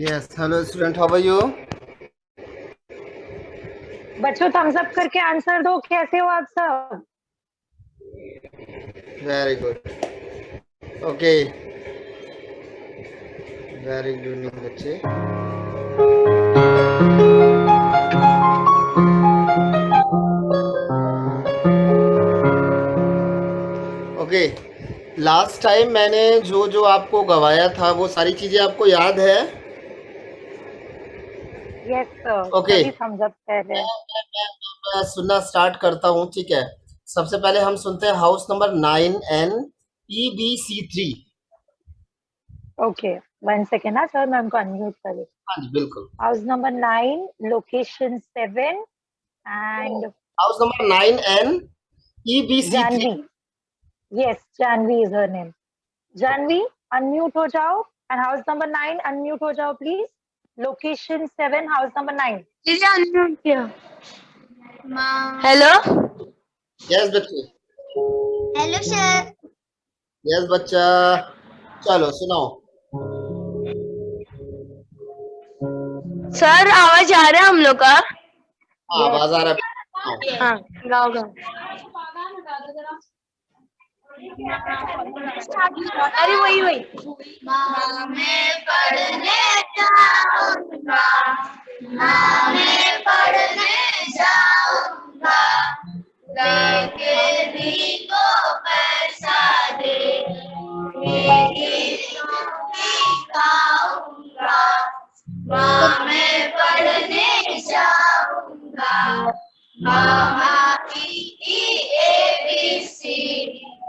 Yes, hello student, how are you? बच्चों Thums up करके answer दो, कैसे हो आप सब? Very good. Okay, very good evening बच्चे. Okay, लास्ट टाइम मैंने जो जो आपको गवाया था वो सारी चीजें आपको याद है? यस सर, ओके, तभी थम्स अप कर रहे हैं। मैं सुनना स्टार्ट करता हूँ, ठीक है? सबसे पहले हम सुनते हैं house number 9N EBC3. Okay, 1 second ना सर, मैं उनको अनम्यूट कर रही हूँ। हाँ जी, बिल्कुल. House number 9, location 7 and house number 9N EBC3. Janvi. Yes, Janvi is her name. Janvi, unmute हो जाओ एंड हाउस नंबर 9 अनम्यूट हो जाओ प्लीज। Location 7, house number 9। दीदी अनम्यूट किया। हेलो यस बच्चे. Hello sir. यस बच्चा. चलो सुनाओ. सर आवाज आ रहा है हम लोग का? हाँ, यस, आवाज आ रहा है. हाँ गाओ गाओ। अरे वही वही। माँ मैं पढ़ने जाऊंगा, माँ मैं पढ़ने जाऊंगा, लाइब्रेरी को पैसा दे, खाऊंगा, माँ मैं पढ़ने जाऊंगा, माँ की ABC।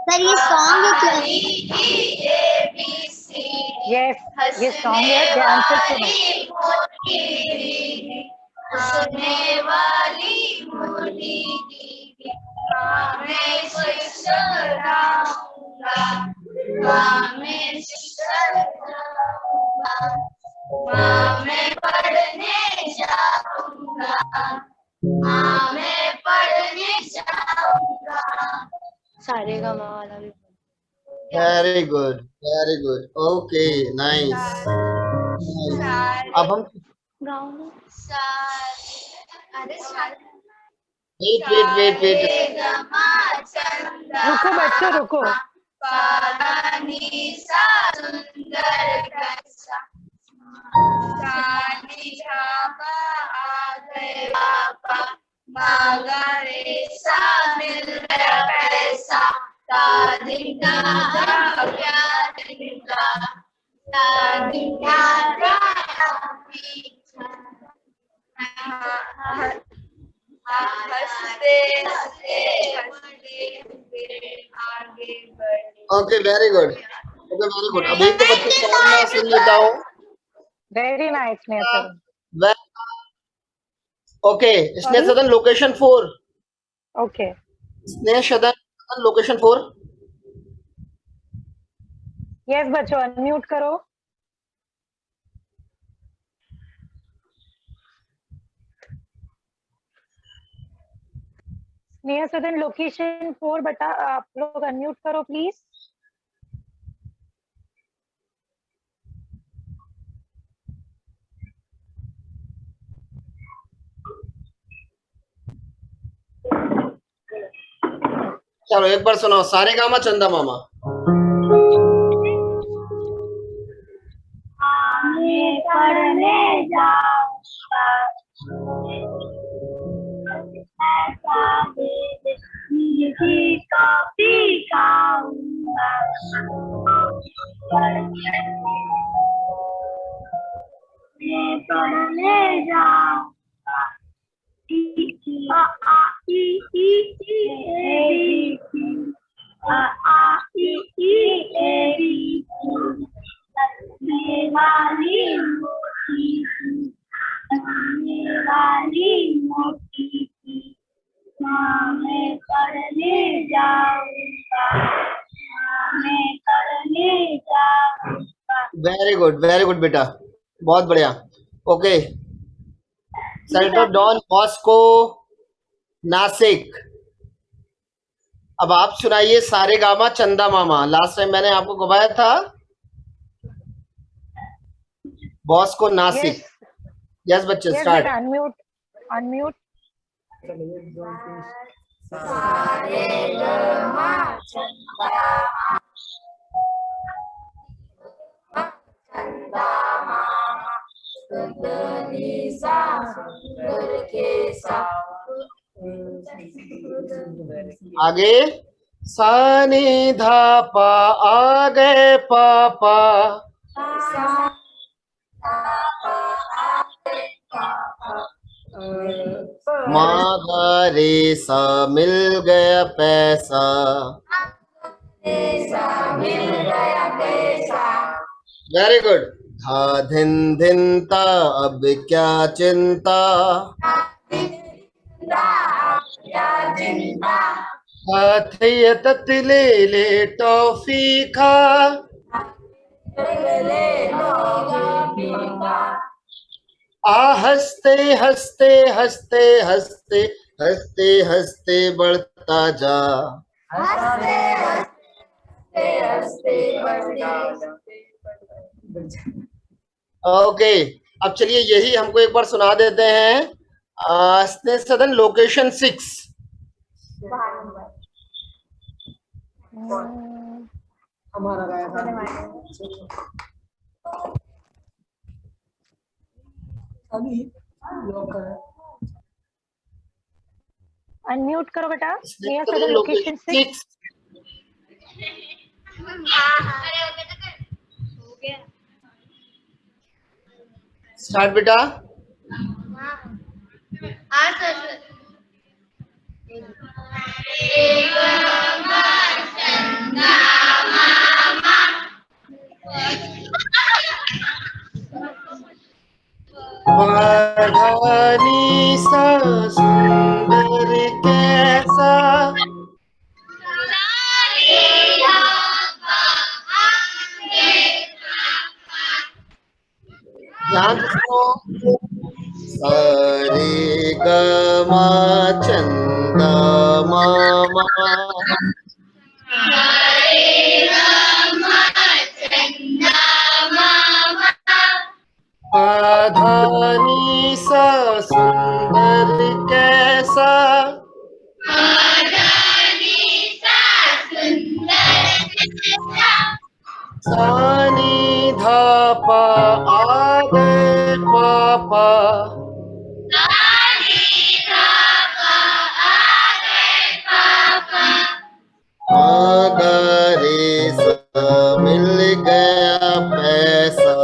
सर ये सॉन्ग है यस, ये सॉन्ग है, ध्यान से सुनो। हंसने वाली मोटी दीदी, मैं शिक्षक रहूंगा, मैं शिक्षक रहूंगा, मैं पढ़ने जाऊंगा, मैं पढ़ने जाऊंगा। सारे का माँ वाला भी very good, very good. Okay, nice. अब हम गाँव में अरे वेट वेट वेट वेट. रुको बच्चों, रुको। सुंदर कैसा आ गए पापा, मांगा रेसा मिल गया पैसा, दादिना प्यार मिला, दादिना हंसते हंसते आगे बढ़े। Okay, very good. Okay, very good. अब एक तो बच्चे सॉन्ग मैं सुन लेता हूँ. Very nice Sneha sir. Okay, स्नेह सॉरी, सदन लोकेशन 4. ओके। स्नेह सदन लोकेशन 4. यस बच्चों, अनम्यूट करो। स्नेहा सदन लोकेशन 4 बता, आप लोग अनम्यूट करो प्लीज। चलो एक बार सुनाओ, सारे गामा चंदा मामा. मैं पढ़ने जाऊंगा, मीठी कॉफी खाऊंगा, मैं पढ़ने जाऊंगा, आ आ ई ई ई A B C, uh uh E E A B सी, हंसने वाली मोटी सी, हंसने वाली मोटी सी, माँ मैं पढ़ने जाऊंगा, माँ मैं पढ़ने जाऊंगा। वेरी गुड बेटा, बहुत बढ़िया. ओके, सेंटर डॉन मॉस्को नासिक. अब आप सुनाइए सारे गामा चंदा मामा. लास्ट टाइम मैंने आपको गवाया था. बॉस को नासिक। Yes. यस बच्चे Yes, start. beta, unmute. Unmute. आगे सा नि धा पा आ गए पापा। माँ गा रे सा मिल गया पैसा। Very good. धा धिन धिन ता अब क्या चिंता। हाथी ततले ले टॉफी खा। हंसते हंसते हंसते हंसते हंसते हंसते बढ़ता जा। ओके अब चलिए यही हमको एक बार सुना देते हैं। सदन लोकेशन 6। हमारा गाया था। अभी लॉक करें। Unmute करो बेटा। Near to the location 6. Start बेटा। वाधानी सा सुंदर कैसा। ध्यान से सुनो। सारे गमा चंदा मामा। आधानी सा सुंदर कैसा। सानी धापा आ गए पापा। रे सा मिल गया पैसा।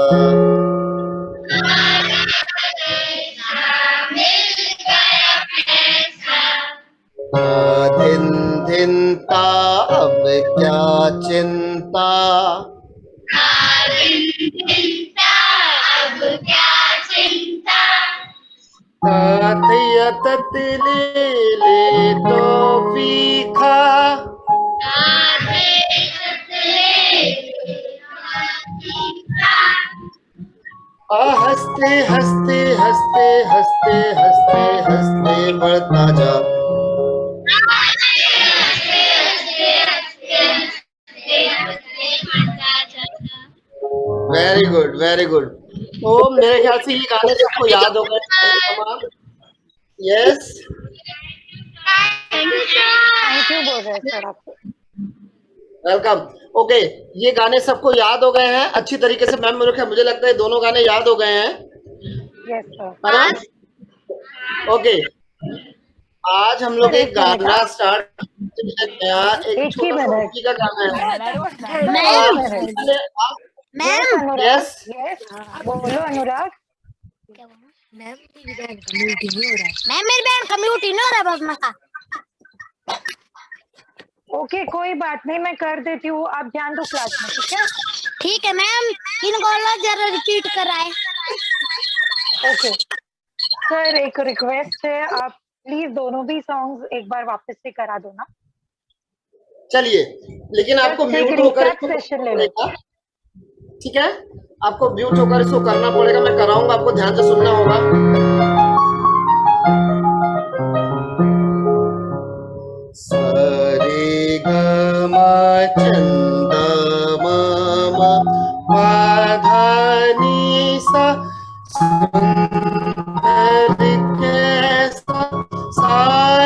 धिन धिन ता अब क्या चिंता। ततले ले टॉफी खा। हंसते हंसते हंसते हंसते हंसते हंसते बढ़ता जा। Very good very good. तो मेरे ख्याल से ये गाने सबको याद हो गए। यस Thank you बोल रहे हैं सर आपको। वेलकम। ओके ये गाने सबको याद हो गए हैं अच्छी तरीके से। मैम मुझे लगता है दोनों गाने याद हो गए हैं। Yes sir. है ना। ओके आज हम लोग एक गाना स्टार्ट एक छोटा सा मूवी का गाना है। मैम यस बोलो अनुराग। मैम मेरी बहन का म्यूट ही नहीं हो रहा बाबा का। ओके कोई बात नहीं मैं कर देती हूँ। आप ध्यान दो क्लास में ठीक है। ठीक है मैम इनको जरा रिपीट कराए। ओके सर एक रिक्वेस्ट है आप प्लीज दोनों भी सॉन्ग्स एक बार वापस से करा दो ना। चलिए लेकिन आपको म्यूट होकर सेशन ले लो। ठीक है आपको म्यूट होकर इसको करना पड़ेगा। मैं कराऊंगा आपको ध्यान से सुनना होगा। सारे गमा चंदा मामा। पाधानी सा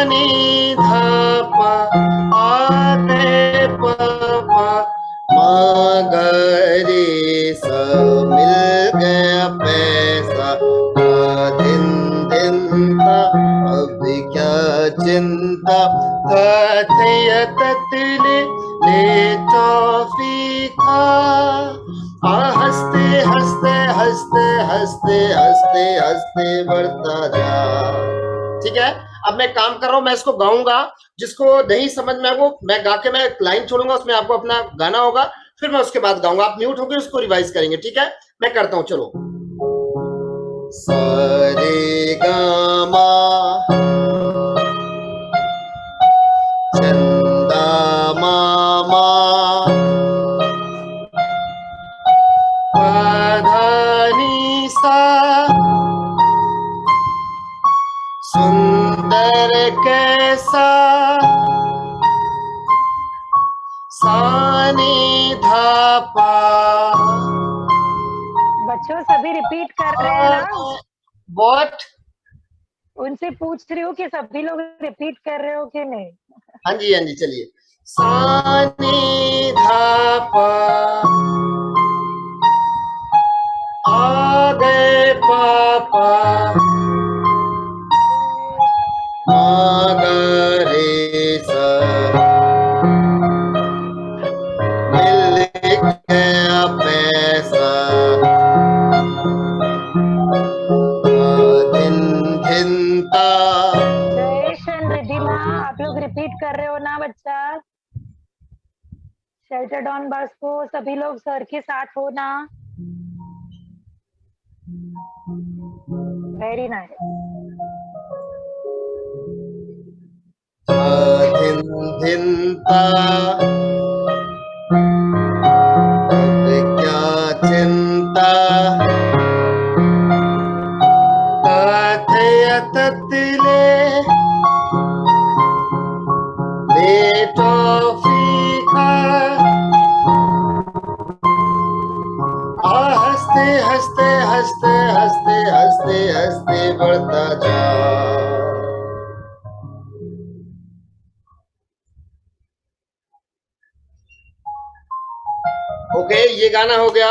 नी धा पा आ गए प पा मा ग रे सा मिल गया पैसा दिन दिन था अब क्या चिंता कथय ततले ले टॉफी खा हंसते हंसते हंसते हंसते हंसते हंसते बढ़ता जा। ठीक है, अब मैं काम कर रहा हूं, मैं इसको गाऊंगा, जिसको नहीं समझ में वो मैं गा के मैं लाइन छोड़ूंगा, उसमें आपको अपना गाना होगा, फिर मैं उसके बाद गाऊंगा, आप म्यूट होकर उसको रिवाइज करेंगे। ठीक है, मैं करता हूं, चलो। सारे गामा चंदा मामा पाधानी सा सुंदर कैसा सानी धापा। बच्चों सभी रिपीट कर रहे हैं ना? What? उनसे पूछ रही हूँ कि सभी लोग रिपीट कर रहे हो कि नहीं? हाँ जी, चलिए। सानी धापा आ गए पापा रे सा मिल गया पैसा दिन दिन ता। जयेश रिधिमा, आप लोग रिपीट कर रहे हो ना बच्चा? शेल्टर डॉन बास्को, सभी लोग सर के साथ हो ना? Very nice. दिन दिन ता अब क्या चिंता कथय ततले ले टॉफी खा हंसते हंसते हंसते हंसते हंसते हंसते बढ़ता जा। ओके, ये गाना हो गया।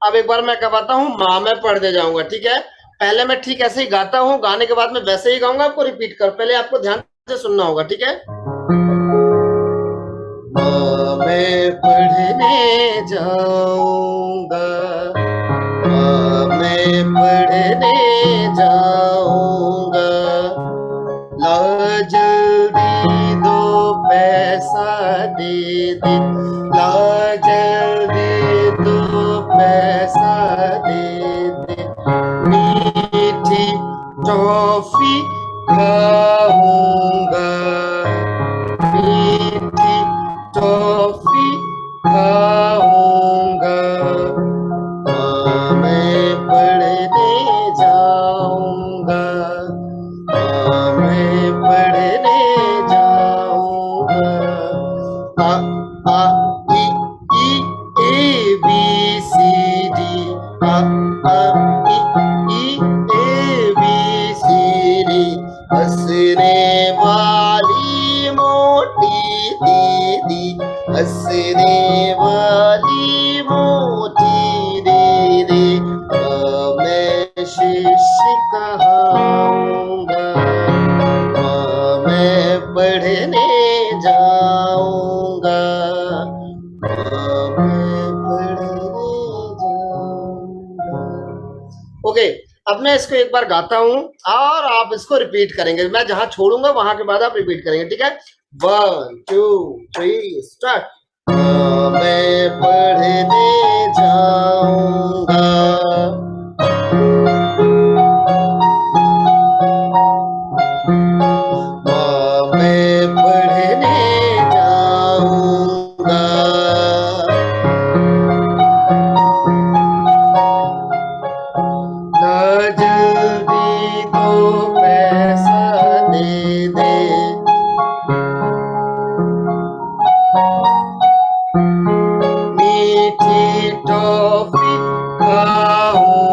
अब एक बार मैं करवाता हूँ, माँ मैं पढ़ दे जाऊंगा। ठीक है, पहले मैं ठीक ऐसे ही गाता हूँ, गाने के बाद मैं वैसे ही गाऊंगा, आपको रिपीट कर, पहले आपको ध्यान से सुनना होगा। ठीक है, माँ मैं पढ़ने जाऊंगा, माँ मैं पढ़ने जाऊंगा, ला जल्दी दो पैसा दे दे, ला जल्दी दो पैसा दे दे, मीठी टॉफी खाऊंगा, मीठी टॉफी खाऊंगा, मैं पढ़ने जाऊंगा, मैं पढ़ने जाऊंगा। आ ई ए बी सी डी, आ ई ए बी सी डी, हंसने वाली मोटी दीदी, हंसने वाली मोटी दीदी, मैं शिष्य कहाऊंगा, मैं पढ़ने जाऊंगा, मैं पढ़ने जाऊंगा। ओके, अब मैं इसको एक बार गाता हूं और आप इसको रिपीट करेंगे, मैं जहां छोड़ूंगा वहां के बाद आप रिपीट करेंगे। ठीक है, 1 2 3 स्टार्ट। मैं पढ़ने जाऊंगा, मैं पढ़ने जाऊंगा, ना जल्दी दो पैसा दे दे, मीठी टॉफी खाऊं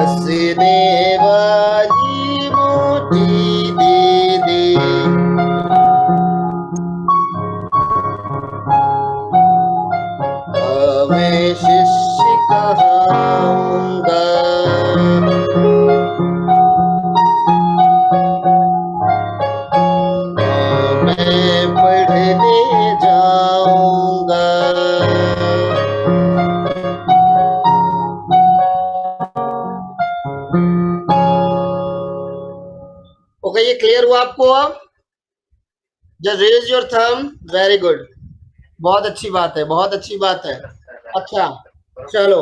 हंसने वाली मोटी दीदी, मैं शिष्य कहूँगा, मैं पढ़ने जाऊँगा। ओके, ये क्लियर हुआ आपको? अब just raise your thumb. Very good, बहुत अच्छी बात है, बहुत अच्छी बात है। अच्छा चलो,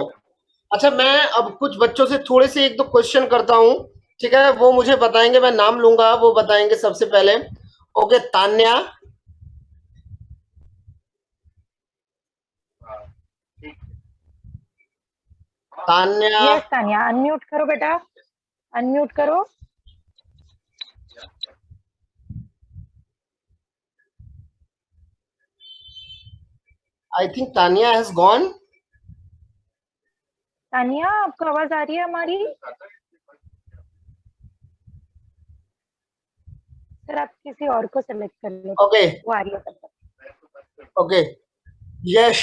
अच्छा मैं अब कुछ बच्चों से थोड़े से एक दो क्वेश्चन करता हूँ, ठीक है? वो मुझे बताएंगे, मैं नाम लूंगा, वो बताएंगे सबसे पहले। Okay, Tanya. Tanya, yes Tania, unmute करो बेटा, अनम्यूट करो। I think Tanya has gone. Tania, आपको आवाज आ रही है हमारी? सर आप किसी और को सेलेक्ट कर लो, ओके वो आ रही है तब तक। ओके, यश।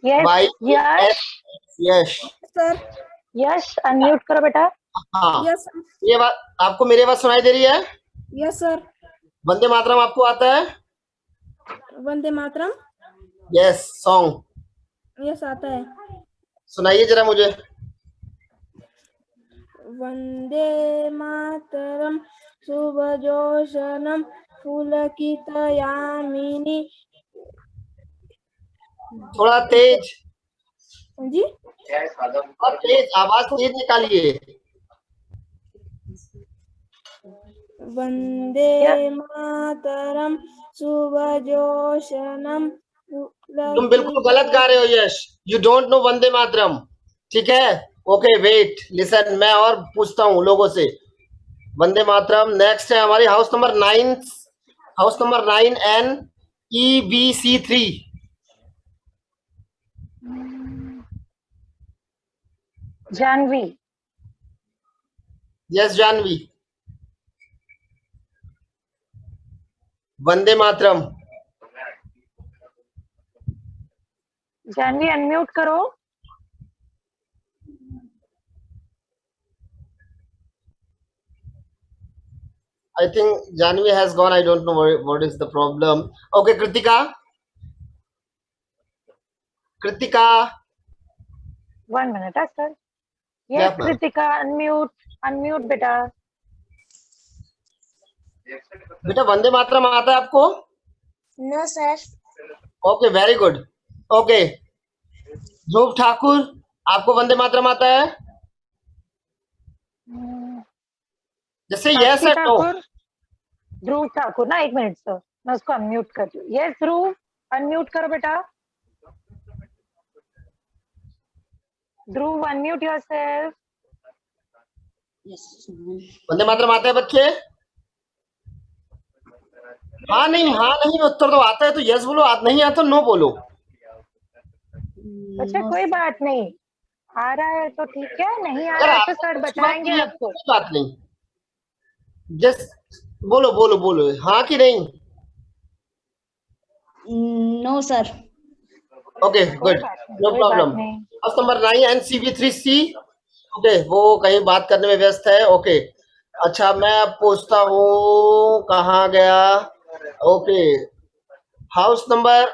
यस वाई यश, यश। सर। यश अनम्यूट करो बेटा। हाँ, यस ये बात आपको, मेरी आवाज सुनाई दे रही है? Yes sir. वंदे मातरम आपको आता है? Vande Mataram. Yes, song yes आता है। सुनाइए जरा मुझे। वंदे मातरम शुभजोषणम पुलकितयामिनी। थोड़ा तेज, जी और तेज आवाज तेज निकालिए। वंदे मातरम शुभजोषणम तुम बिल्कुल गलत गा रहे हो यश, you don't know Vande Mataram, ठीक है? ओके वेट, लिसन, मैं और पूछता हूँ लोगों से। वंदे मातरम। नेक्स्ट है हमारी house number 9, house number 9 NEBC3। Janvi. Yes Janvi, Vande Mataram. Janvi unmute करो। I think Janvi has gone. I don't know what is the problem. Okay, Kritika. Kritika. 1 minute sir. Yeah, yes ma'am. Kritika unmute, unmute बेटा। बेटा वंदे मातरम आता है आपको? No sir. Okay very good. Okay, Dhruv Thakur, आपको वंदे मातरम आता है? जैसे यस साक्षी है नो। ठाकुर, ध्रुव ठाकुर ना, 1 मिनट सर, मैं उसको अनम्यूट कर दूँ। यस ध्रुव अनम्यूट करो बेटा। ध्रुव अनम्यूट योरसेल्फ। वंदे मातरम आता है बच्चे? हाँ नहीं उत्तर तो आता है तो यस बोलो, नहीं आता नो बोलो। अच्छा कोई बात नहीं, आ रहा है तो ठीक है, नहीं आ अगर रहा है तो आपको सर अच्छी बात बताएंगे नहीं है, आपको। कोई बात नहीं, जस्ट बोलो बोलो बोलो, हाँ कि नहीं? No sir. ओके कोई गुड, बात नहीं, नो कोई प्रॉब्लम। बात नहीं। House number 9 NCB3C। ओके, वो कहीं बात करने में व्यस्त है। ओके, अच्छा मैं अब पूछता हूँ, कहाँ गया? ओके, हाउस नंबर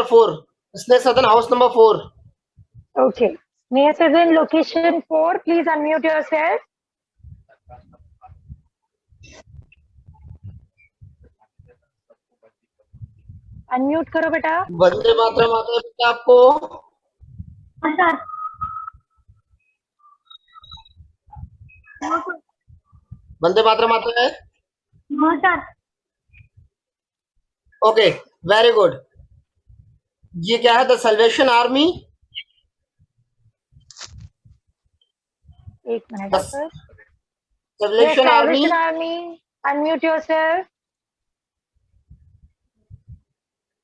4, स्नेह सदन, house number 4। Okay. Near Sudden, location 4, please unmute yourself. Unmute करो बेटा। वंदे मातरम आता है बेटा आपको? वंदे मातरम आता है? Okay very good. ये क्या है? The Salvation Army. 1 minute sir. Yes, Salvation Army. Salvation Army. Unmute yourself.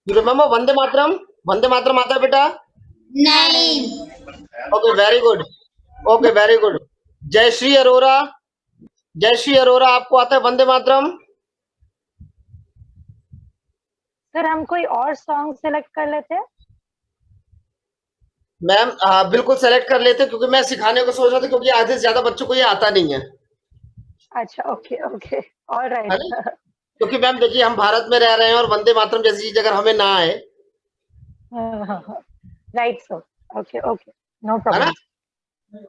You remember Vande Mataram? Vande Mataram आता है बेटा? नहीं। Okay very good, okay very good. Jayshree Arora, Jayshree Arora आपको आता है वंदे मातरम? सर हम कोई और सॉन्ग सेलेक्ट कर लेते हैं? मैम बिल्कुल सेलेक्ट कर लेते क्योंकि मैं सिखाने को सोच रहा था, क्योंकि आधे से ज्यादा बच्चों को ये आता नहीं है। अच्छा ओके ओके ऑल है राइट। ना? क्योंकि मैम देखिए हम भारत में रह रहे हैं और वंदे मातरम जैसी चीज अगर हमें ना आए, right sir, okay okay no है ना? प्रॉब्लम।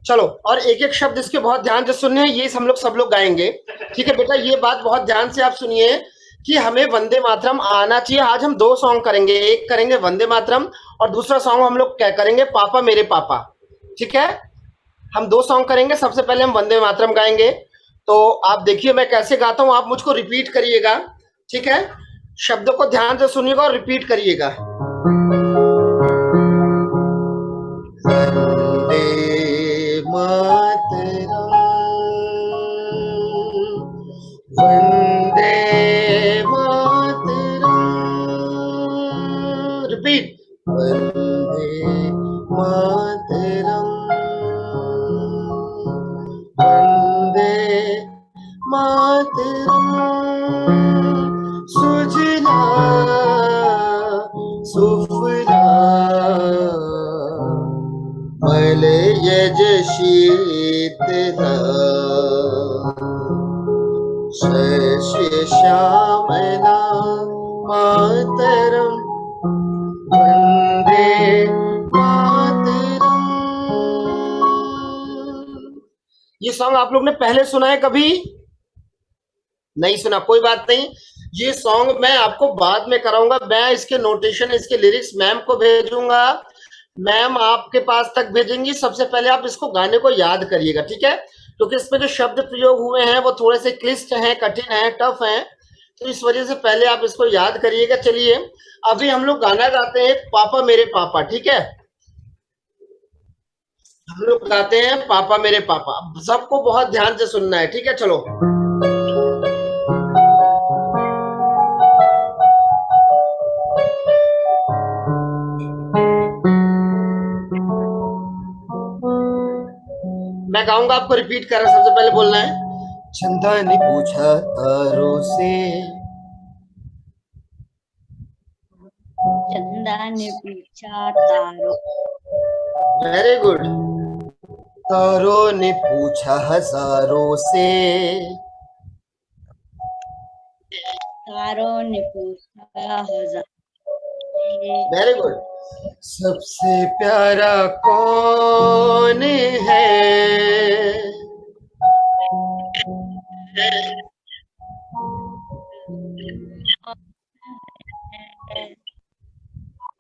चलो, और एक एक शब्द इसके बहुत ध्यान से सुनने हैं, ये हम लोग सब लोग गाएंगे। ठीक है बेटा, ये बात बहुत ध्यान से आप सुनिए कि हमें वंदे मातरम आना चाहिए। आज हम दो सॉन्ग करेंगे, एक करेंगे वंदे मातरम और दूसरा सॉन्ग हम लोग क्या करेंगे, पापा मेरे पापा। ठीक है, हम दो सॉन्ग करेंगे। सबसे पहले हम वंदे मातरम गाएंगे, तो आप देखिए मैं कैसे गाता हूं, आप मुझको रिपीट करिएगा। ठीक है, शब्दों को ध्यान से सुनिएगा और रिपीट करिएगा। वंदे मातरम, वंदे मातरम, रिपीट, वंदे मातरम, वंदे मातरम, सुजला सुफला मलयज शीतला शस्य श्यामला मातरम, वंदे मातरम। ये सॉन्ग आप लोग ने पहले सुना है कभी? नहीं सुना, कोई बात नहीं। ये सॉन्ग मैं आपको बाद में कराऊंगा। मैं इसके नोटेशन, इसके लिरिक्स मैम को भेजूंगा, मैम आपके पास तक भेजेंगी। सबसे पहले आप इसको गाने को याद करिएगा, ठीक है? क्योंकि इसमें जो शब्द प्रयोग हुए हैं वो थोड़े से क्लिष्ट हैं, कठिन हैं, टफ हैं, तो इस वजह से पहले आप इसको याद करिएगा। चलिए अभी हम लोग गाना गाते हैं पापा मेरे पापा। ठीक है, हम लोग गाते हैं पापा मेरे पापा। सबको बहुत ध्यान से सुनना है, ठीक है? चलो, मैं गाऊंगा, आपको रिपीट कर रहा, सबसे पहले बोलना है। चंदा ने पूछा तारों से, चंदा ने पूछा तारों, वेरी गुड। तारों ने पूछा हजारों से, तारों ने पूछा हजार से, वेरी गुड। सबसे प्यारा कौन है,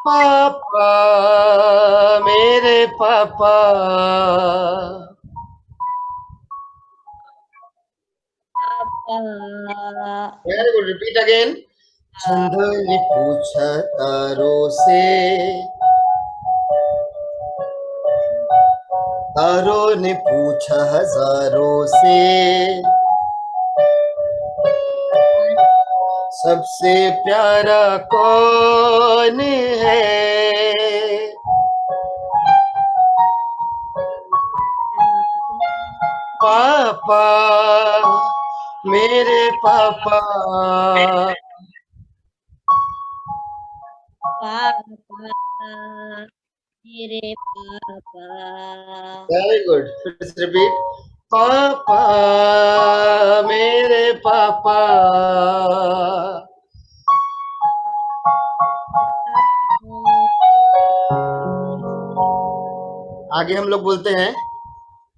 पापा मेरे पापा। पापा वेरी गुड, रिपीट अगेन। चंदा ने पूछा तारों से, तारों ने पूछा हजारों से, सबसे प्यारा कौन है, पापा मेरे पापा। पापा मेरे पापा। वेरी गुड, फिर से रिपीट। पापा मेरे पापा। आगे हम लोग बोलते हैं,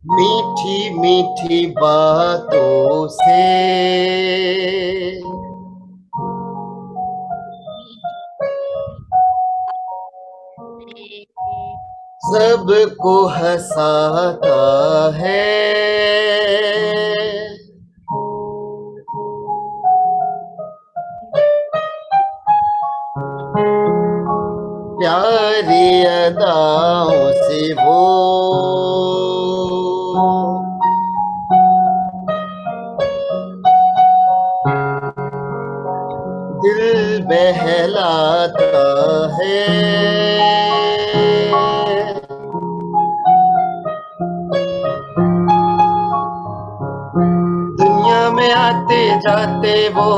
मीठी मीठी बातों से, सबको हंसाता है, प्यारी अदाओं से वो दिल बहलाता है, जाते वो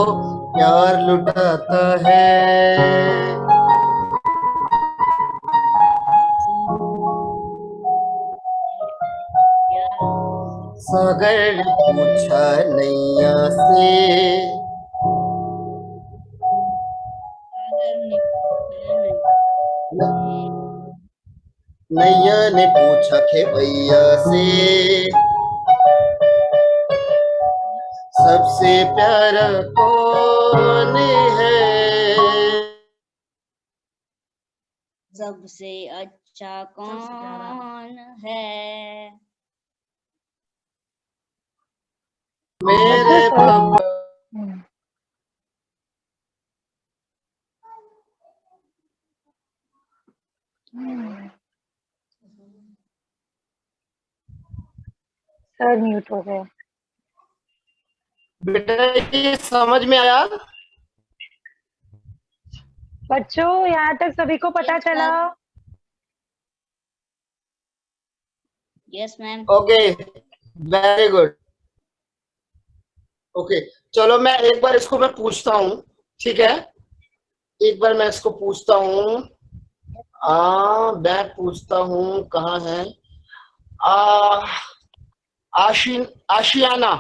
प्यार लुटाता है। सागर ने पूछा नैया से, नैया ने पूछा खेवैया से, सबसे प्यारा कौन है? सबसे अच्छा कौन है? मेरे पापा। सर म्यूट हो गए। बेटा ये समझ में आया? बच्चों यहाँ तक सभी को पता Yes, चला? sir. Yes ma'am. Okay, very good. Okay, चलो मैं एक बार इसको मैं पूछता हूँ, ठीक है? एक बार मैं इसको पूछता हूँ। मैं पूछता हूँ, कहाँ है? आशियाना,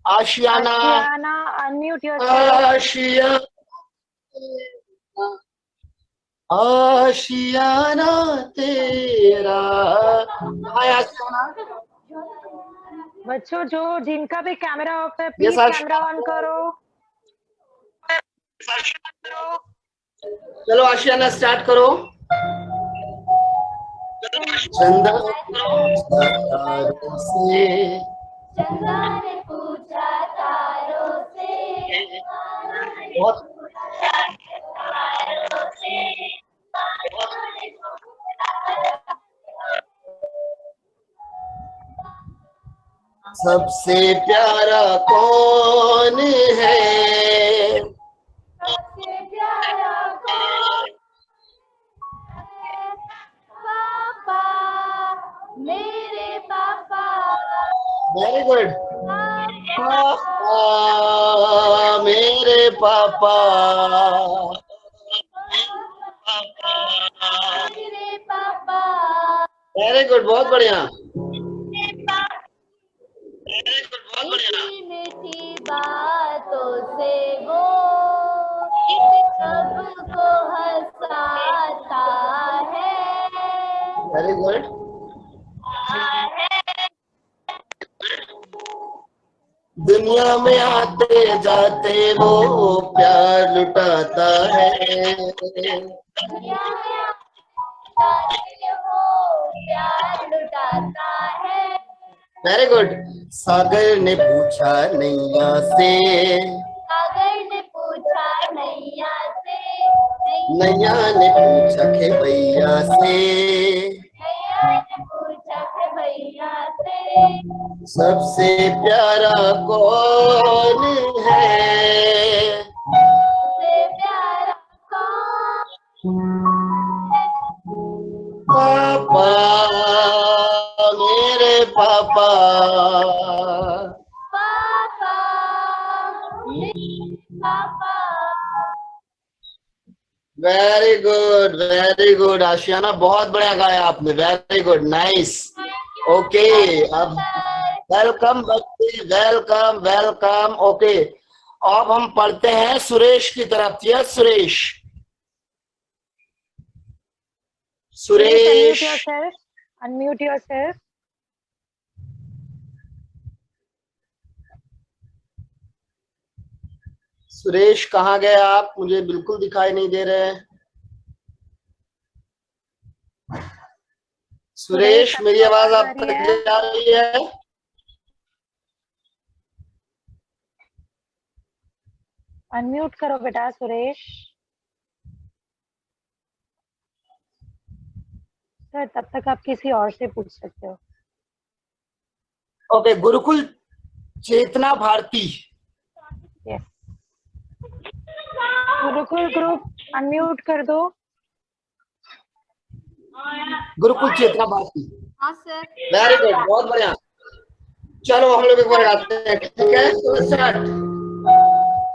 आशियाना, आशियाना, अनम्यूट योरसेल्फ। आशिया, आशियाना तेरा। हाय आशियाना। बच्चों जो जिनका भी कैमरा ऑफ है प्लीज Yes, कैमरा ऑन करो। चलो आशियाना स्टार्ट करो। चंदा तारों से, चंदा ने पूछा तारों से, बहुत सबसे प्यारा कौन है? सबसे प्यारा कौन है? पापा, मेरे पापा। Very good. पापा, मेरे पापा। मेरे पापा। वेरी गुड, बहुत बढ़िया। मीठी मीठी बातों से वो सबको हंसाता है। Very good. दुनिया में आते जाते वो प्यार लुटाता है। दुनिया में आते वो प्यार लुटाता है। Very good. सागर ने पूछा नैया से, सागर ने पूछा नैया से, नैया ने पूछा खेवैया से, नैया ने पूछा कि भैया से सबसे प्यारा कौन है? सबसे प्यारा कौन है? पापा, मेरे पापा। पापा, मेरे पापा। वेरी गुड आशियाना, बहुत बढ़िया गाया आपने। Very good, nice. ओके, अब वेलकम बच्चे, वेलकम वेलकम। ओके, अब हम पढ़ते हैं सुरेश की तरफ। Yes Suresh, Suresh, unmute yourself. Suresh कहाँ गए आप? मुझे बिल्कुल दिखाई नहीं दे रहे हैं। सुरेश, मेरी आवाज आप तक जा रही है? अनम्यूट करो बेटा सुरेश। सर तब तक आप किसी और से पूछ सकते हो। Okay, Gurukul Chetna Bharti. Yes, Gurukul group unmute कर दो। गुरुकुल चेतना भारती। हाँ सर। वेरी गुड, बहुत बढ़िया। चलो हम लोग एक बार गाते हैं, ठीक है? तो स्टार्ट।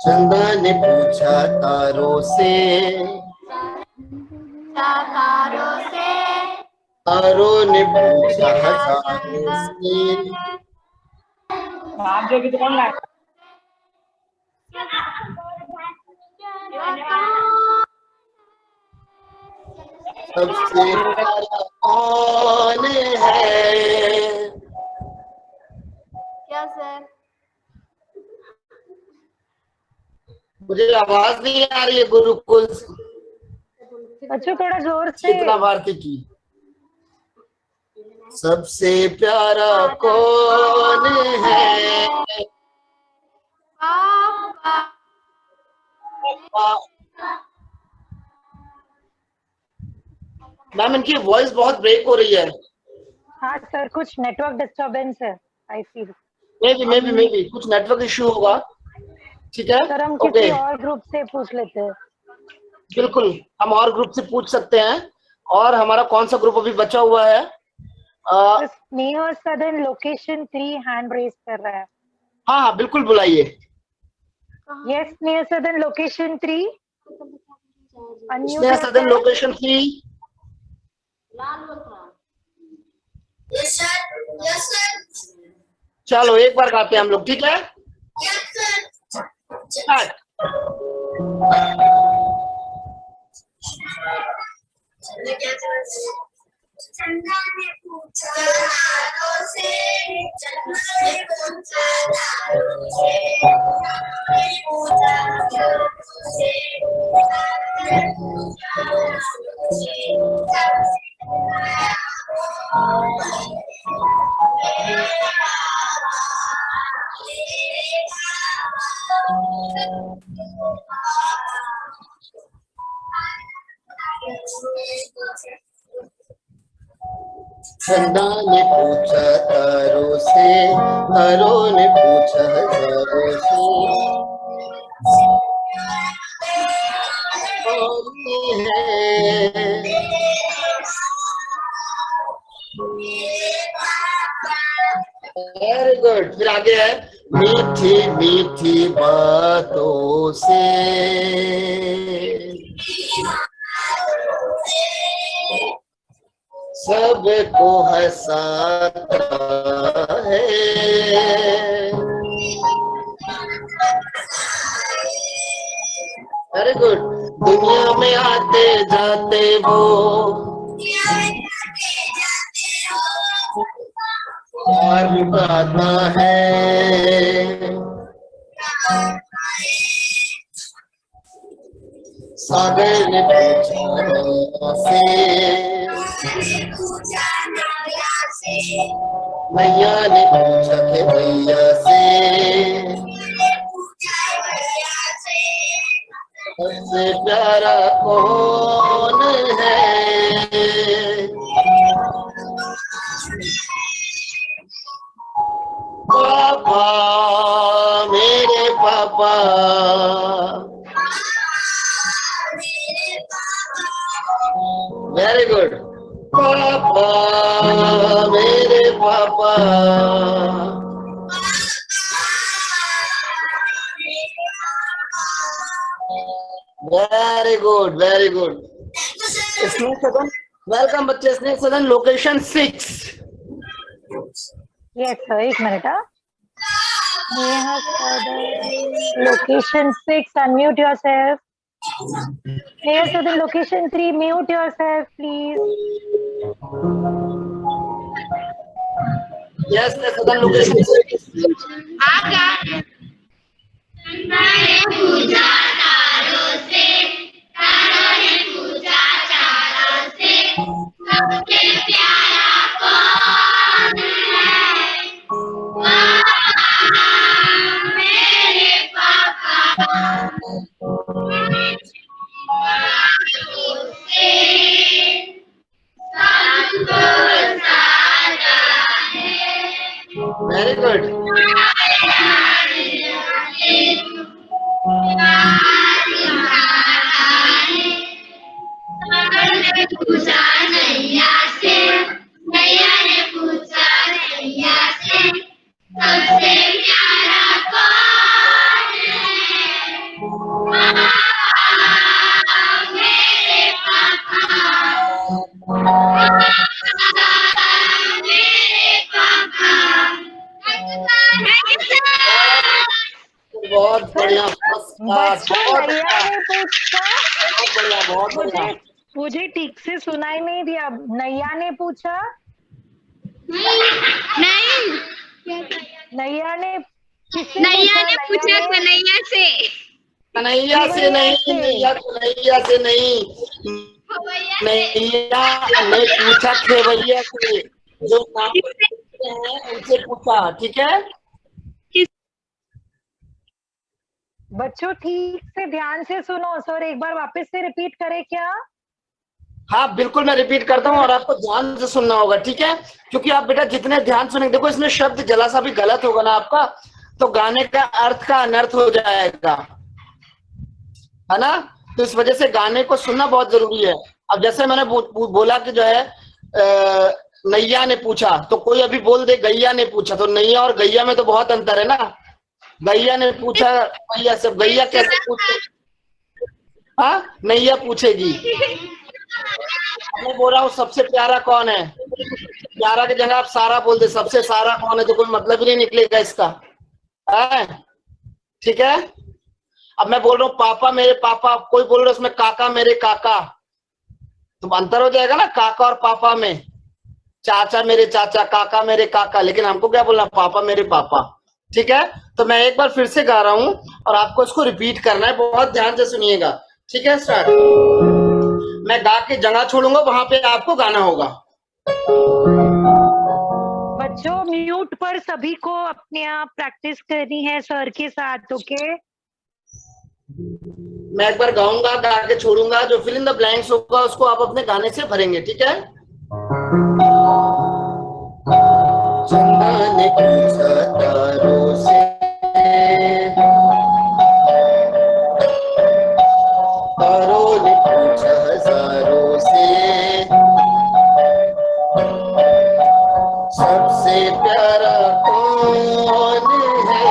चंदा ने पूछा तारों से, तारों से तारों ने पूछा हजारों से, सबसे प्यारा कौन है? क्या सर? मुझे आवाज नहीं आ रही है गुरुकुल। बच्चों थोड़ा जोर से। चित्रा भारती की सबसे प्यारा कौन है? मैम इनकी वॉइस बहुत ब्रेक हो रही है। हाँ सर, कुछ नेटवर्क डिस्टरबेंस है आई फील। मे बी कुछ नेटवर्क इश्यू होगा। ठीक है, सर हम ओके, किसी और ग्रुप से पूछ लेते हैं। बिल्कुल हम और ग्रुप से पूछ सकते हैं। और हमारा कौन सा ग्रुप अभी बचा हुआ है? स्नेहा सदन लोकेशन 3 हैंड रेज कर रहा है। हाँ हाँ बिल्कुल बुलाइए। यस स्नेहा सदन लोकेशन 3 स्नेहा सदन location 3। Yes sir, yes sir, चलो एक बार गाते हैं हम लोग, ठीक है? Yes sir. स्टार्ट। चंदा ने पूछा तारों से, चंदा ने पूछा तारों से, चंदा ने पूछा तारों से, चंदा ने पूछा तारों से, सबसे प्यारा कौन है? मेरे बाबा, मेरे बाबा। चंदा ने पूछा तारों से, तारों ने पूछा हजारों से, कौन है? Very good. फिर आगे है मीठी मीठी बातों से, सबको हंसाता है। Very good. दुनिया में आते जाते वो प्यार लुटाता है। सागर ने पूछा नैया से, मैया ने पूछा के भैया से, सबसे प्यारा कौन है? पापा, मेरे पापा, वेरी गुड। पापा, मेरे पापा, very good very good. Snake सदन, वेलकम बच्चे। स्नेक सदन लोकेशन 6। यस सर, एक मिनट। स्नेहा सदन लोकेशन 6, अनम्यूट योरसेल्फ। स्नेहा सदन location 3, mute yourself please. Yes, snake सदन लोकेशन 6। चंदा ने पूछा तारों से, तारों ने पूछा चारों से, सबसे प्यारा कौन है? मेरे पापा, से सबको साजा है। Very good. ने पूछा नैया से, नैया ने पूछा नैया से, सबसे प्यारा कौन है? बच्चों बहुत नैया अच्छा, ने पूछा, बहुत बढ़िया, बहुत बढ़िया। मुझे ठीक से सुनाई नहीं दिया। नैया ने पूछा, नहीं, नैया ने किससे नैया पूछा? ने पूछा कन्हैया से। कन्हैया से खवैया नहीं, से। नैया कन्हैया से नहीं, नैया ने पूछा खेवैया से, जो नाम किससे? हैं उनसे पूछा, ठीक है। बच्चों ठीक से ध्यान से सुनो, सर एक बार वापस से रिपीट करें क्या? हाँ बिल्कुल, मैं रिपीट करता हूँ और आपको ध्यान से सुनना होगा, ठीक है। क्योंकि आप बेटा जितने ध्यान सुनेंगे, देखो इसमें शब्द जला सा भी गलत होगा ना आपका, तो गाने का अर्थ का अनर्थ हो जाएगा, है ना। तो इस वजह से गाने को सुनना बहुत जरूरी है। अब जैसे मैंने बोला कि जो है नैया ने पूछा, तो कोई अभी बोल दे गैया ने पूछा, तो नैया और गैया में तो बहुत अंतर है ना। गैया ने पूछा गैया से, गैया कैसे पूछे, हाँ नैया पूछेगी। मैं बोल रहा हूँ सबसे प्यारा कौन है, प्यारा की जगह आप सारा बोल दे, सबसे सारा कौन है, तो कोई मतलब ही नहीं निकलेगा इसका, है ठीक है। अब मैं बोल रहा हूँ पापा मेरे पापा, कोई बोल रहा है उसमें काका मेरे काका, तो अंतर हो जाएगा ना काका और पापा में। चाचा मेरे चाचा, काका मेरे काका, लेकिन हमको क्या बोलना, पापा मेरे पापा, ठीक है। तो मैं एक बार फिर से गा रहा हूँ और आपको इसको रिपीट करना है, बहुत ध्यान से सुनिएगा, ठीक है। स्टार्ट। मैं गा के जगह छोड़ूंगा, वहां पे आपको गाना होगा। बच्चों म्यूट पर सभी को अपने आप प्रैक्टिस करनी है सर के साथ, ओके। मैं एक बार गाऊंगा, गा के छोड़ूंगा, जो फिल इन द ब्लैंक्स होगा उसको आप अपने गाने से भरेंगे, ठीक है। चंदा ने पूछा तारों से, तारों ने पूछा हजारों से, सबसे प्यारा कौन है,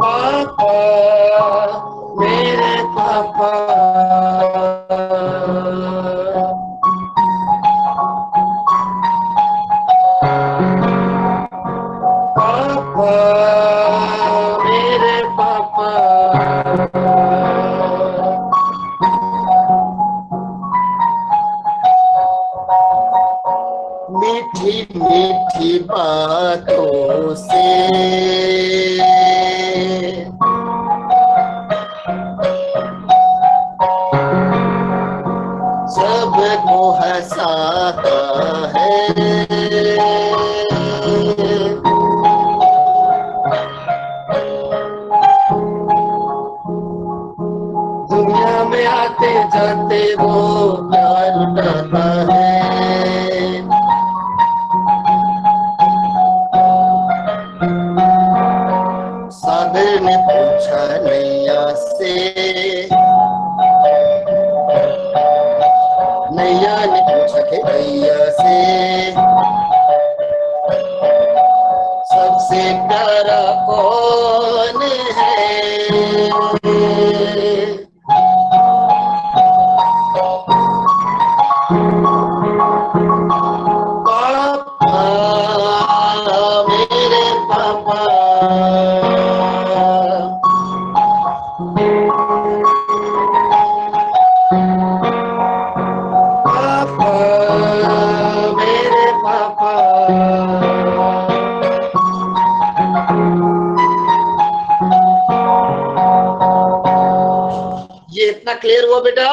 पापा मेरे पापा। पापा मेरे पापा। मीठी मीठी बातों से सबको हंसाता है, दुनिया में आते जाते वो प्यार लुटाता है। सागर ने पूछा नैया से, नैया ने पूछा खेवैया से, सबसे प्यारा कौन है, पापा मेरे पापा। पापा मेरे पापा। ये इतना क्लियर हुआ बेटा?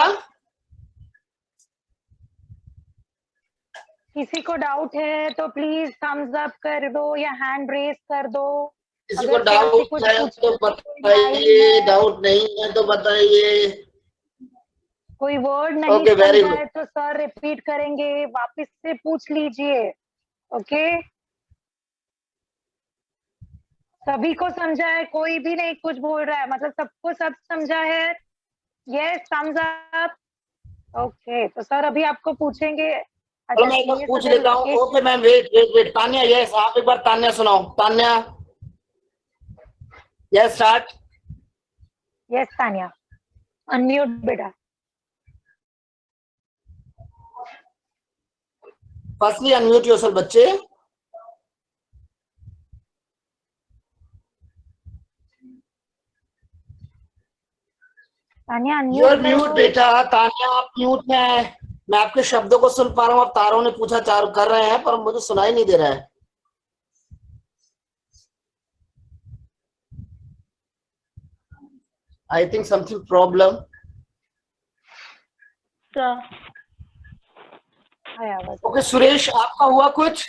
किसी को डाउट है तो प्लीज थम्स अप कर दो या हैंड रेस कर दो। किसी को अगर सर से डाउट कुछ है तो बताइए, डाउट नहीं है तो बताइए। कोई वर्ड नहीं ओके वेरी समझा गुड। है तो सर रिपीट करेंगे, वापस से पूछ लीजिए, ओके। सभी को समझा है, कोई भी नहीं कुछ बोल रहा है, मतलब सबको सब समझा है? Yes thumbs up. ओके तो सर अभी आपको पूछेंगे। चलो अच्छा मैं एक बार सीनियर पूछ सदन लेता हूँ। Lokesh, okay ma'am, wait wait wait, Tanya yes, आप एक बार तान्या सुनाओ। Tanya yes, start. Yes Tanya, unmute बेटा। फर्स्टली अनम्यूट योरसेल्फ बच्चे। तानिया यूर अनम्यूट म्यूट करो। बेटा, तानिया आप म्यूट में हैं। मैं आपके शब्दों को सुन पा रहा हूँ, आप तारों ने पूछा चार कर रहे हैं पर मुझे सुनाई नहीं दे रहा है। I think something problem. हाय आवाज। ओके सुरेश, आपका हुआ कुछ?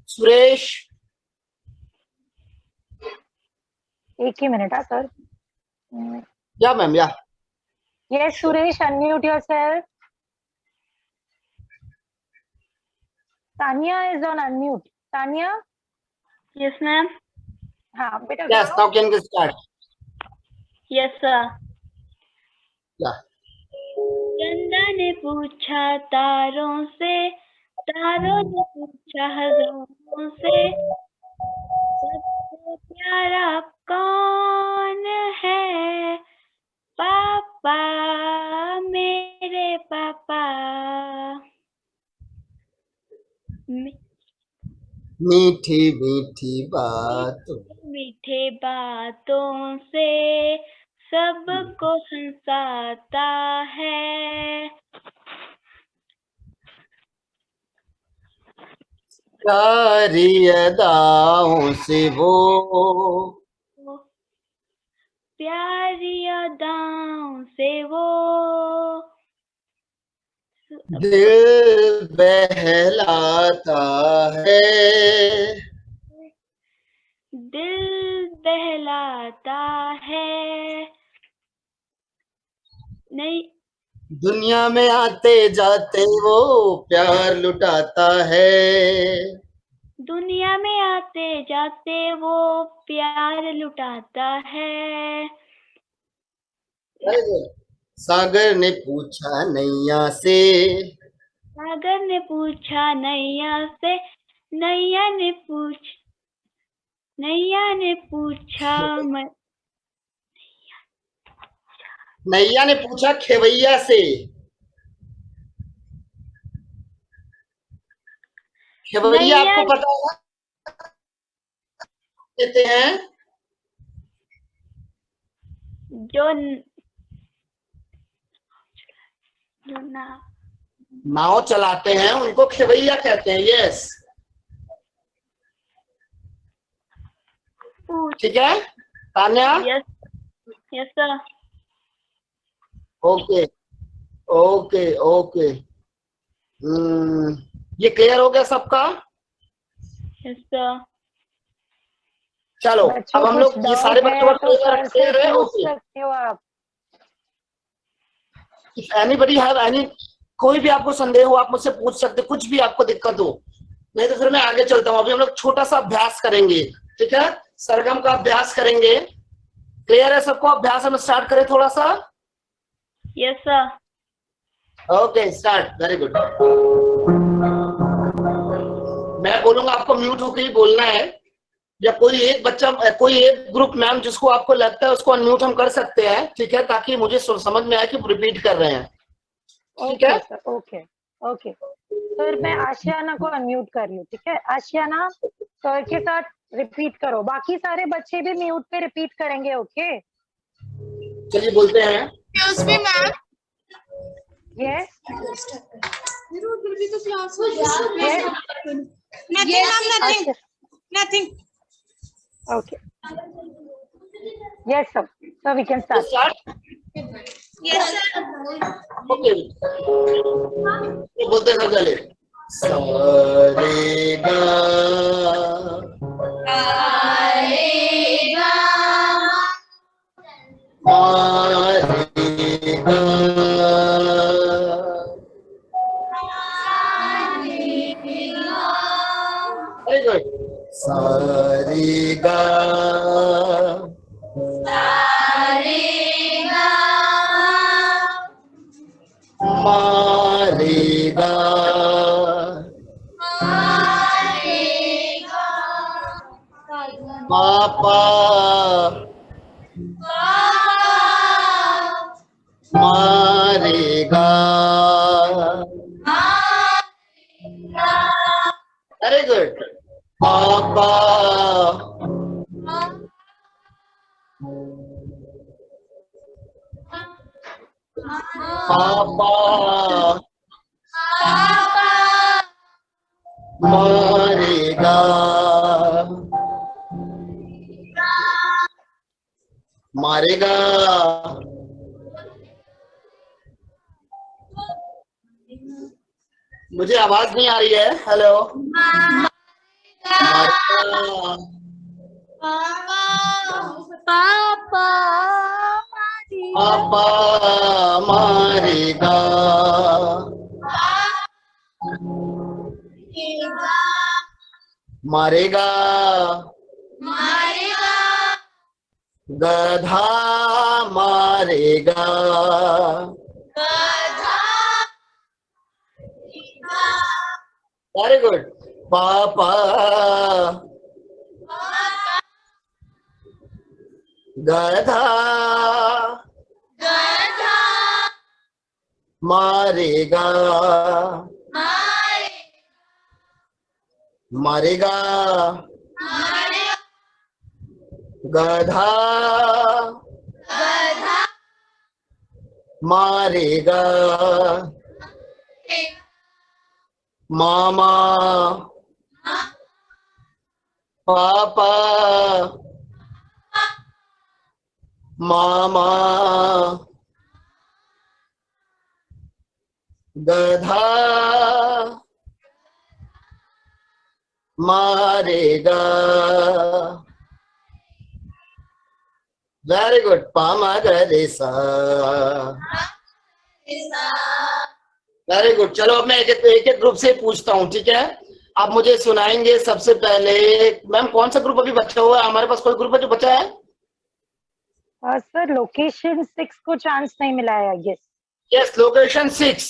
सुरेश, एक ही मिनट sir. Yeah ma'am, yeah yes Suresh, unmute yourself. Tania is on unmute. Tania. Yes ma'am. हाँ बेटा यस, गाओ। Now can we start? Yes sir. Yeah Chanda ने पूछा तारों से, तारों ने पूछा हजारों से, सबसे प्यारा कौन है? पापा, मेरे पापा। मीठी मीठी बात। मीठे बातों से सबको हंसाता है। प्यारी अदाओं से वो, प्यारी अदाओं से वो दिल बहलाता है। दिल बहलाता है। नहीं, दुनिया में आते जाते वो प्यार लुटाता है। दुनिया में आते जाते वो प्यार लुटाता है। सागर ने पूछा नैया से, सागर ने पूछा नैया से, नैया ने पूछा नैया ने पूछा खेवैया से। खेवैया नैया आपको पता है कहते हैं? जो नाव चलाते हैं उनको खेवैया कहते हैं। यस, ठीक है Tanya? Yes yes sir. Okay okay okay. ये क्लियर हो गया सबका? Yes sir. चलो बच्चों अब हम कुछ लोग ये डाउट सारे है बच्चों तो सर से क्लियर है? पूछ ओके। सकते हो आप। इफ एनीबडी हैव एनी, कोई भी आपको संदेह हो आप मुझसे पूछ सकते, कुछ भी आपको दिक्कत हो, नहीं तो फिर मैं आगे चलता हूँ। अभी हम लोग छोटा सा अभ्यास करेंगे, ठीक है? सरगम का अभ्यास करेंगे। क्लियर है सबको? अभ्यास हम स्टार्ट करें थोड़ा सा। Yes sir. Okay start. Very good. मैं बोलूंगा आपको म्यूट होकर ही बोलना है, या कोई एक बच्चा, कोई एक ग्रुप मैम जिसको आपको लगता है उसको अनम्यूट हम कर सकते हैं, ठीक है? ताकि मुझे समझ में आए कि रिपीट कर रहे हैं, ठीक है? Okay sir. Okay okay sir, मैं आशियाना को अनम्यूट कर लूं, ठीक है? आशियाना सर के साथ रिपीट करो, बाकी सारे बच्चे भी म्यूट पे रिपीट करेंगे। ओके चलिए बोलते हैं। Excuse me ma'am. Yes nothing nothing. Okay yes sir, so we can start. Start. Yes sir. Okay बोलते हैं चले। सारे गा वेरी गुड। सारे गा मारेगा पापा मारेगा। Very good. पापा पापा मारेगा, मारेगा। मुझे आवाज नहीं आ रही है। हेलो। मारेगा, पापा मारेगा, मारेगा, गधा मारेगा, वेरी गुड। पापा गधा मारेगा, मारेगा, गधा मारेगा, मामा पापा मामा गधा मारेगा, वेरी गुड। पामा गरेसा, वेरी गुड। चलो अब मैं एक एक ग्रुप से पूछता हूँ, ठीक है? आप मुझे सुनाएंगे सबसे पहले। मैम कौन सा ग्रुप अभी बचा हुआ है? हमारे पास कोई ग्रुप है जो बचा है? सर लोकेशन 6 को चांस नहीं मिला है, यस। Yes, location 6।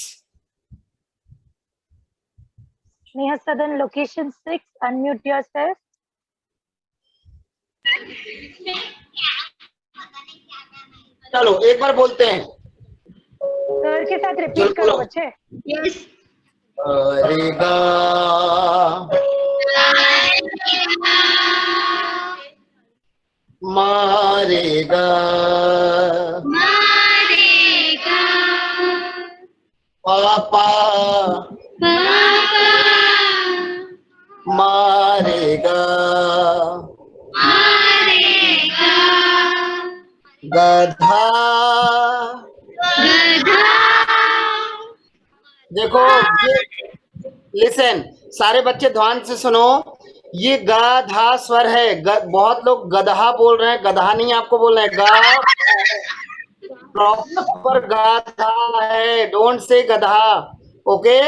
नेहा सदन, लोकेशन 6, अनम्यूट योरसेल्फ। चलो एक बार बोलते हैं, सर के साथ रिपीट करो बच्चे। यस। मारेगा, मारेगा, पापा मारेगा, गधा। देखो ये, लिसन सारे बच्चे ध्यान से सुनो, ये गधा स्वर है। बहुत लोग गधा बोल रहे हैं, गधा नहीं आपको बोलना है, गा प्रॉपर गधा है, डोंट से गधा। ओके,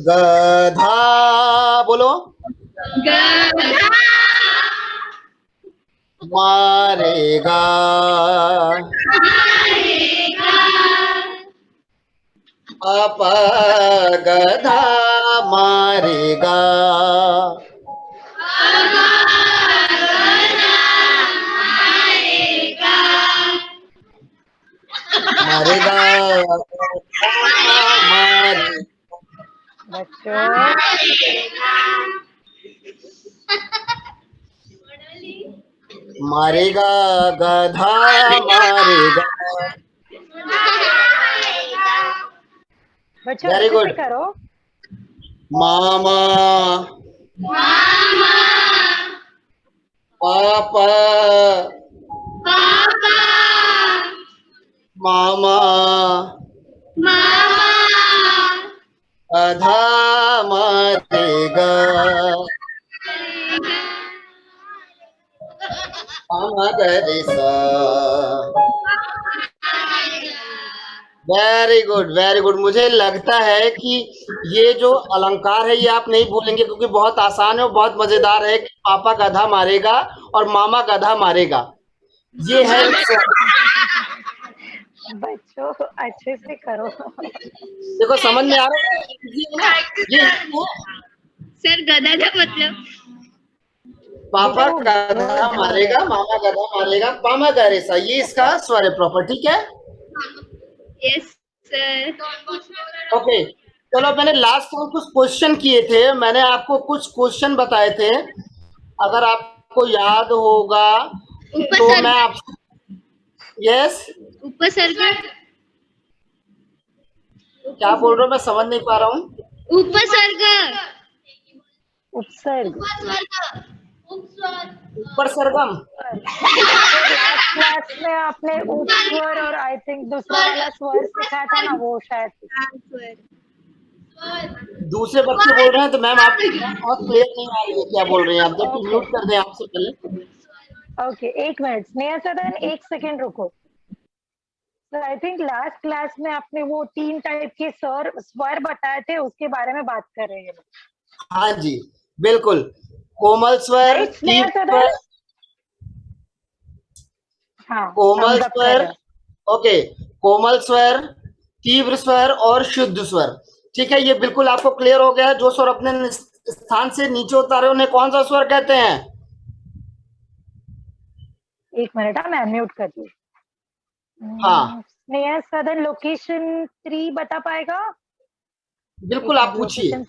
गधा बोलो, मारेगा, पापा गधा मारेगा, मारेगा, मारेगा। बच्चों मारेगा, गधा मारेगा। बच्चों Very अच्छे good. से करो। मामा पापा मामा गधा मारेगा, मामा गरेसा। Very good, very good. मुझे लगता है कि ये जो अलंकार है ये आप नहीं भूलेंगे, क्योंकि बहुत आसान है और बहुत मजेदार है कि पापा गधा मारेगा और मामा गधा मारेगा। ये है बच्चों अच्छे से करो। देखो समझ में आ रहा है ये सर गधा का मतलब पापा गधा मारेगा, मामा गधा मारेगा, पामा गरेसा, ये इसका स्वर है प्रॉपर, ठीक है? Yes sir. ओके, चलो मैंने लास्ट टाइम कुछ क्वेश्चन किए थे, मैंने आपको कुछ क्वेश्चन बताए थे, अगर आपको याद होगा तो उपसर्ग मैं आपसे यस उपसर्ग क्या बोल रहे हो, मैं समझ नहीं पा रहा हूँ। उपसर्ग उपसर्ग। ऊपर सरगम। लास्ट क्लास में आपने उपस्वर और आई थिंक दूसरा वाला स्वर सिखाया था ना, वो शायद। दूसरे बच्चे बोल रहे हैं तो मैम आप बहुत क्लियर नहीं आ रही है क्या बोल रही हैं आप, जबकि म्यूट कर दें आपसे पहले। ओके, एक मिनट स्नेहा सदन, एक सेकेंड रुको। Sir I think last class में आपने वो 3 टाइप के स्वर बताए थे, उसके बारे में बात कर रहे हैं। हाँ जी बिल्कुल, कोमल स्वर, Right, स्नेहा तीव्र सदन? स्वर, हाँ, कोमल thumbs up कर स्वर, रहे हैं। ओके, कोमल स्वर, तीव्र स्वर और शुद्ध स्वर। ठीक है, ये बिल्कुल आपको क्लियर हो गया है। जो स्वर अपने स्थान से नीचे उतारे उन्हें कौन सा स्वर कहते हैं? एक मिनट, मैं म्यूट कर दी। हाँ स्नेहा सदन लोकेशन 3 बता पाएगा? बिल्कुल, आप पूछिए।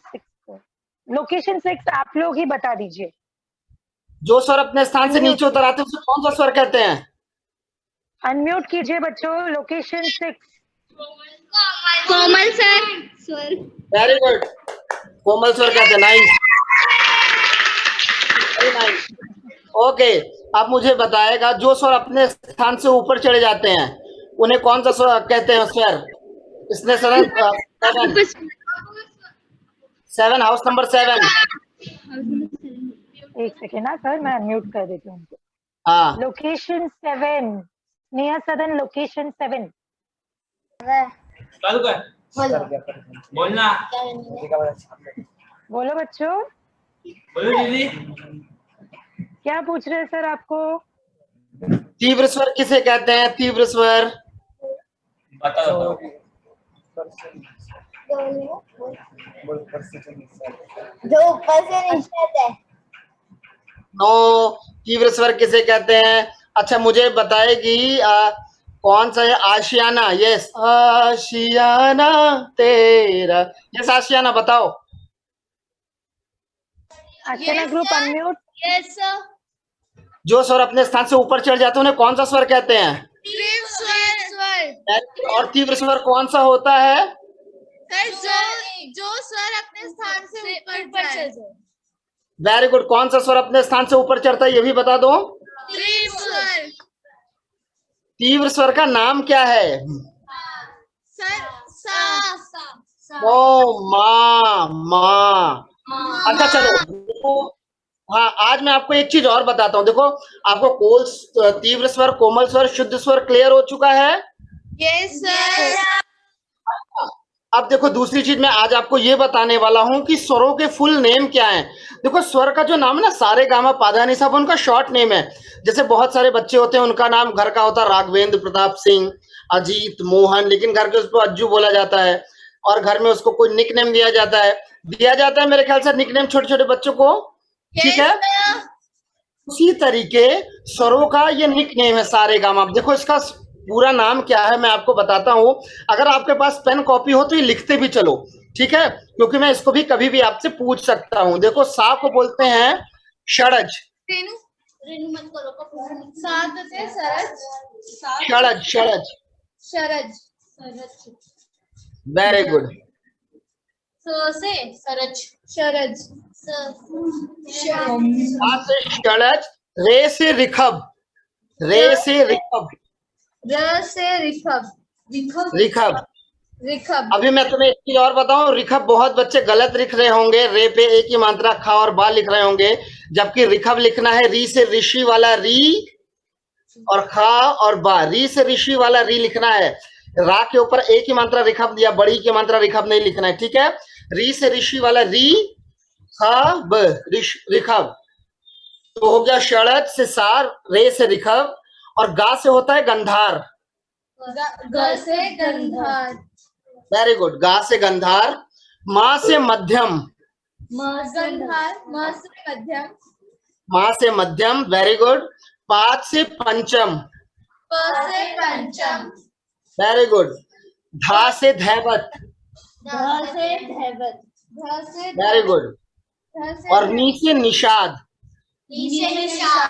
लोकेशन 6 आप लोग ही बता दीजिए। जो स्वर अपने स्थान से नीचे उतर आते हैं उसे कौन सा स्वर कहते हैं? अनम्यूट कीजिए बच्चों। लोकेशन 6। कोमल स्वर वेरी गुड, कोमल स्वर कहते हैं। Nice, very nice. ओके, आप मुझे बताएगा जो स्वर अपने स्थान से ऊपर चढ़े जाते हैं उन्हें कौन सा स्वर कहते हैं? स्वर इसने सेवन, हाउस नंबर 7। एक सेकेंड ना सर, मैं अनम्यूट कर देती हूँ उनको। हाँ लोकेशन 7, स्नेहा सदन लोकेशन 7। चालू कर, बोलना, बोलो बच्चों, बोलो दीदी। क्या पूछ रहे हैं सर आपको? तीव्र स्वर किसे कहते हैं? तीव्र स्वर बताओ। जो ऊपर से नीचे है। नो, तीव्र स्वर किसे कहते हैं? अच्छा मुझे बताएगी कौन सा है? आशियाना। यस, आशियाना तेरा। यस आशियाना, बताओ। आशियाना ग्रुप अनम्यूट। यस सर जो स्वर अपने स्थान से ऊपर चढ़ जाते हैं उन्हें कौन सा स्वर कहते हैं? स्वर और तीव्र स्वर कौन सा होता है? जो स्वर अपने स्थान से ऊपर चढ़ जाए। वेरी गुड, कौन सा स्वर अपने स्थान से ऊपर चढ़ता है ये भी बता दो। तीव्र स्वर तीव्र स्वर का नाम क्या है? सर सा ओ माँ। अच्छा चलो, हाँ आज मैं आपको एक चीज और बताता हूँ। देखो, आपको तीव्र स्वर, कोमल स्वर, शुद्ध स्वर क्लियर हो चुका है। यस सर अब देखो दूसरी चीज मैं आज आपको ये बताने वाला हूँ कि स्वरों के फुल नेम क्या हैं। देखो स्वर का जो नाम है ना, सारे गामा पाधा नि सा, उनका शॉर्ट नेम है। जैसे बहुत सारे बच्चे होते हैं उनका नाम घर का होता है राघवेंद्र प्रताप सिंह, अजीत, मोहन, लेकिन घर के उसको अज्जू बोला जाता है और घर में उसको कोई निक नेम दिया जाता है मेरे ख्याल से निक नेम छोटे छोटे बच्चों को। ठीक है, उसी तरीके स्वरों का ये निक नेम है सारे गामा। अब देखो इसका पूरा नाम क्या है मैं आपको बताता हूँ। अगर आपके पास पेन कॉपी हो तो ये लिखते भी चलो, ठीक है, क्योंकि मैं इसको भी कभी भी आपसे पूछ सकता हूँ। देखो सा को बोलते हैं षडज। रेणु मत करो सात से सरज षडज, षडज, शरज वेरी गुड। से सरज शरज सा से षडज, रे से रिखब, रे से रिखब, र से रिखब रिखब। रिखब अभी मैं तुम्हें एक चीज और बताऊं, रिखब बहुत बच्चे गलत लिख रहे होंगे, रे पे एक ही मात्रा खा और बा लिख रहे होंगे, जबकि रिखब लिखना है री से ऋषि वाला री और खा और बा। री से ऋषि वाला री लिखना है, रा के ऊपर एक ही मात्रा रिखब दिया, बड़ी की मात्रा रिखब नहीं लिखना है। ठीक है, री से ऋषि वाला री, खा ब, रिखब। तो हो गया षडज से सार, रे से रिखब, और गा से होता है गंधार। ग से गंधार वेरी गुड, गा से गंधार। माँ से मध्यम, गंधार म से मध्यम माँ से मध्यम, वेरी गुड। पाद से पंचम, प से पंचम वेरी गुड। धा से धैवत, ध से धैवत ध से वेरी गुड। ध से और नी से निषाद, नी से निषाद